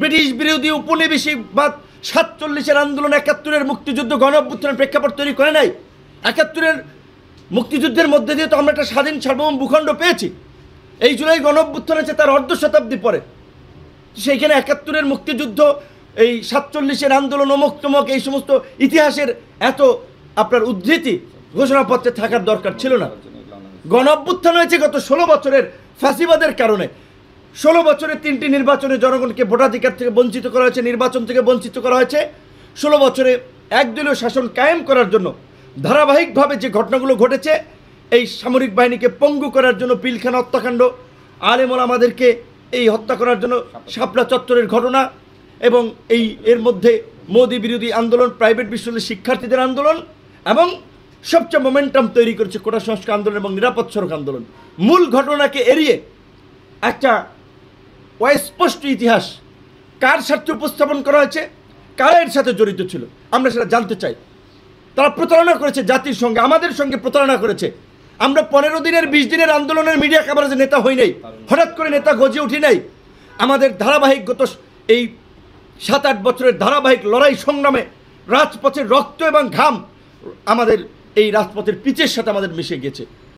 British বিরোধী উপনিবেশিকবাদ 47-এর আন্দোলন, 71-এর মুক্তিযুদ্ধ গণ অভ্যুত্থানের প্রেক্ষাপট তৈরি করে নাই। 71-এর মুক্তিযুদ্ধের মধ্যে দিয়ে তো আমরা একটা স্বাধীন সার্বভৌম ভূখণ্ড পেয়েছি। এই জুলাই গণ অভ্যুত্থান আছে তার অর্ধ শতাব্দী পরে। সেইখানে 71-এর মুক্তিযুদ্ধ, এই 47-এর আন্দোলন, অমুক তমক, এই সমস্ত ইতিহাসের এত আপনার উদ্ধৃতি ঘোষণাপত্রে থাকার দরকার ছিল না। গণ অভ্যুত্থান হয়েছে গত 16 বছরের ফ্যাসিবাদের কারণে। 16 বছরে 3টি নির্বাচনে জনগণকে ভোটাধিকার থেকে বঞ্চিত করা হয়েছে, নির্বাচন থেকে বঞ্চিত করা হয়েছে। 16 বছরে একদলীয় শাসন কায়েম করার জন্য ধারাবাহিকভাবে যে ঘটনাগুলো ঘটেছে, এই সামরিক বাহিনীকে পঙ্গু করার জন্য পিলখানা হত্যাকাণ্ড, আলেম ওলামাদেরকে এই হত্যা করার জন্য শাপলা চত্বরের ঘটনা, এবং এর মধ্যে মোদি বিরোধী আন্দোলন, প্রাইভেট বিশ্ববিদ্যালয়ের শিক্ষার্থীদের আন্দোলন, এবং সবচেয়ে মোমেন্টাম তৈরি করেছে কোটা সংস্কার আন্দোলন এবং নিরাপদ সড়ক আন্দোলন। মূল ঘটনাকে এড়িয়ে একটা অস্পষ্ট ইতিহাস কার স্বার্থে উপস্থাপন করা হয়েছে, কারা এর সাথে জড়িত ছিল, আমরা সেটা জানতে চাই। তারা প্রতারণা করেছে জাতির সঙ্গে, আমাদের সঙ্গে প্রতারণা করেছে। আমরা 15 দিনের 20 দিনের আন্দোলনের মিডিয়া কাভারেজে নেতা হই নাই, হঠাৎ করে নেতা গজে উঠি নাই। আমাদের ধারাবাহিক গত এই 7-8 বছরের ধারাবাহিক লড়াই সংগ্রামে রাজপথের রক্ত এবং ঘাম আমাদের এই রাজপথের পিচের সাথে আমাদের মিশে গেছে।